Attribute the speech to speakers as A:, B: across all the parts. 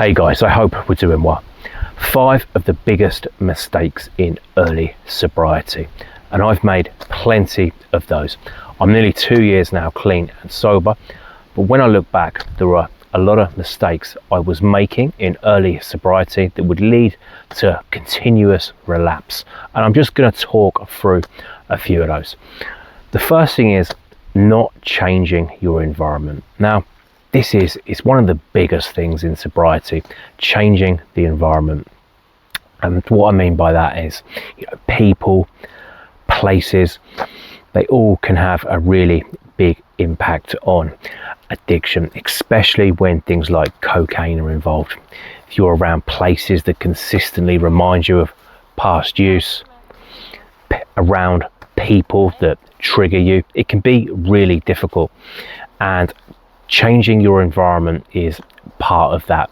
A: Hey guys, I hope we're doing well. 5 of the biggest mistakes in early sobriety, and I've made plenty of those. I'm nearly 2 years now clean and sober, but when I look back, there were a lot of mistakes I was making in early sobriety that would lead to continuous relapse, and I'm just going to talk through a few of those. The first thing is not changing your environment. Now, this is one of the biggest things in sobriety, changing the environment. And what I mean by that is, people, places, they all can have a really big impact on addiction, especially when things like cocaine are involved. If you're around places that consistently remind you of past use, around people that trigger you, it can be really difficult. And changing your environment is part of that.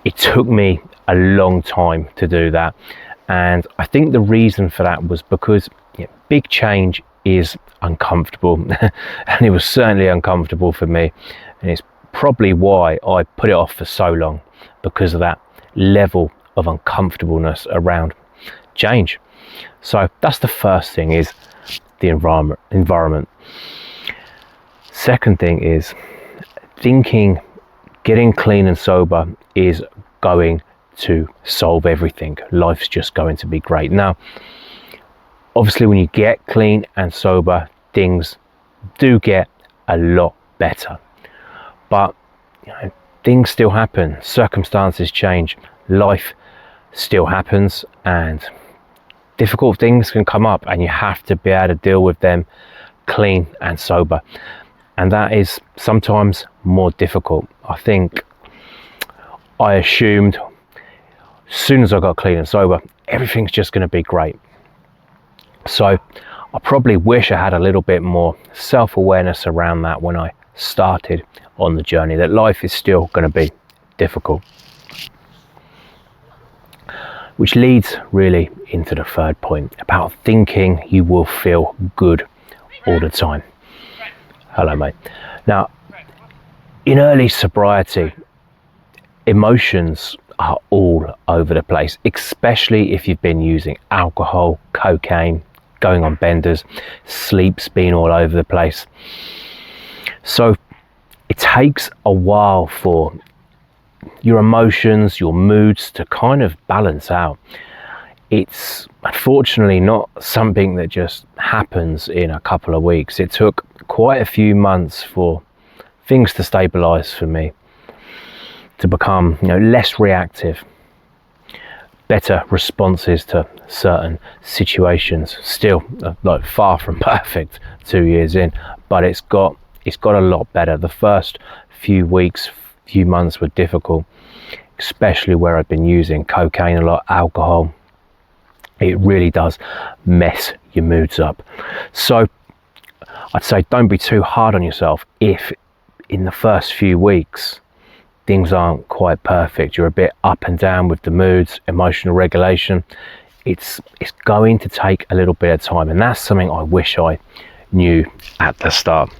A: It took me a long time to do that, and I think the reason for that was because big change is uncomfortable and it was certainly uncomfortable for me, and it's probably why I put it off for so long, because of that level of uncomfortableness around change. So that's the first thing, is the environment. Second thing is thinking getting clean and sober is going to solve everything. Life's just going to be great. Now, obviously, when you get clean and sober, things do get a lot better. But things still happen, circumstances change, life still happens, and difficult things can come up, and you have to be able to deal with them clean and sober. And that is sometimes more difficult. I think I assumed as soon as I got clean and sober, everything's just going to be great. So I probably wish I had a little bit more self-awareness around that when I started on the journey, that life is still going to be difficult. Which leads really into the third point, about thinking you will feel good all the time. Hello, mate. Now, in early sobriety, emotions are all over the place, especially if you've been using alcohol, cocaine, going on benders, sleep's been all over the place. So it takes a while for your emotions, your moods to kind of balance out. It's unfortunately not something that just happens in a couple of weeks. It took quite a few months for things to stabilize for me, to become less reactive, better responses to certain situations. Still like far from perfect 2 years in, but it's got a lot better. The first few weeks, few months were difficult, especially where I've been using cocaine a lot, alcohol. It really does mess your moods up. So I'd say don't be too hard on yourself if in the first few weeks things aren't quite perfect. You're a bit up and down with the moods, emotional regulation. It's going to take a little bit of time, and that's something I wish I knew at the start.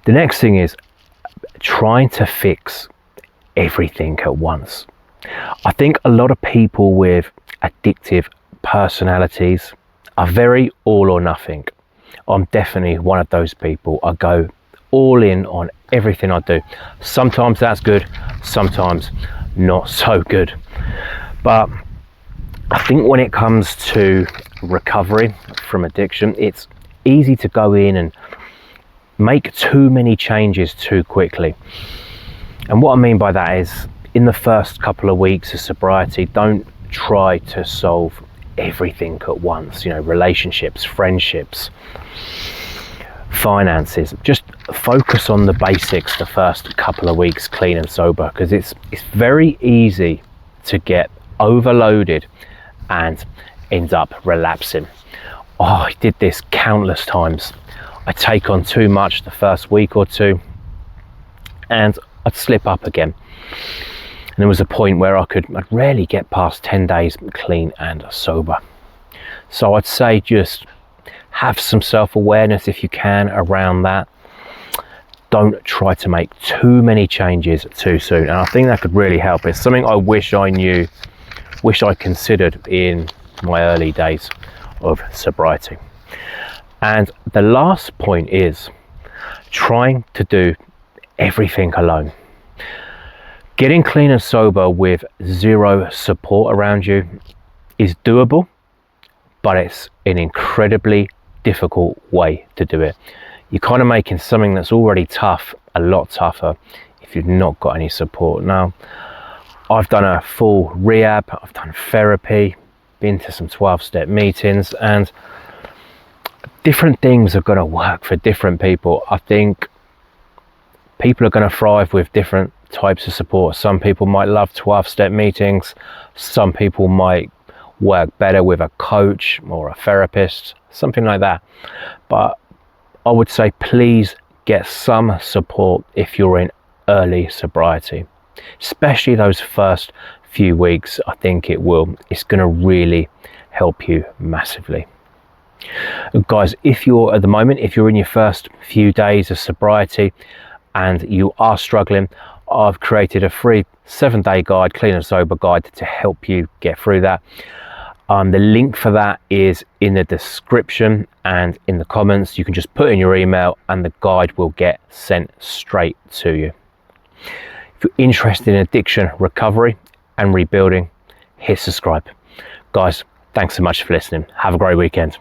A: The next thing is trying to fix everything at once. I think a lot of people with addictive personalities are very all or nothing. I'm definitely one of those people. I go all in on everything I do. Sometimes that's good, sometimes not so good. But I think when it comes to recovery from addiction, it's easy to go in and make too many changes too quickly. And what I mean by that is, in the first couple of weeks of sobriety, don't try to solve everything at once. Relationships, friendships, finances. Just focus on the basics the first couple of weeks clean and sober, because it's very easy to get overloaded and end up relapsing. I did this countless times. I take on too much the first week or two and I'd slip up again. And there was a point where I'd rarely get past 10 days clean and sober. So I'd say just have some self-awareness if you can around that. don't try to make too many changes too soon. And I think that could really help. It's something I wish I knew, wish I considered in my early days of sobriety. And the last point is trying to do everything alone. Getting clean and sober with zero support around you is doable, but it's an incredibly difficult way to do it. You're kind of making something that's already tough a lot tougher if you've not got any support. Now, I've done a full rehab, I've done therapy, been to some 12-step meetings, and different things are going to work for different people. I think people are going to thrive with different types of support. Some people might love 12-step meetings, some people might work better with a coach or a therapist, something like that. But I would say please get some support if you're in early sobriety, especially those first few weeks. I think it's going to really help you massively. Guys, if you're in your first few days of sobriety and you are struggling, I've created a free 7-day guide, clean and sober guide, to help you get through that. The link for that is in the description and in the comments. You can just put in your email and the guide will get sent straight to you. If you're interested in addiction recovery and rebuilding, hit subscribe. Guys, thanks so much for listening. Have a great weekend.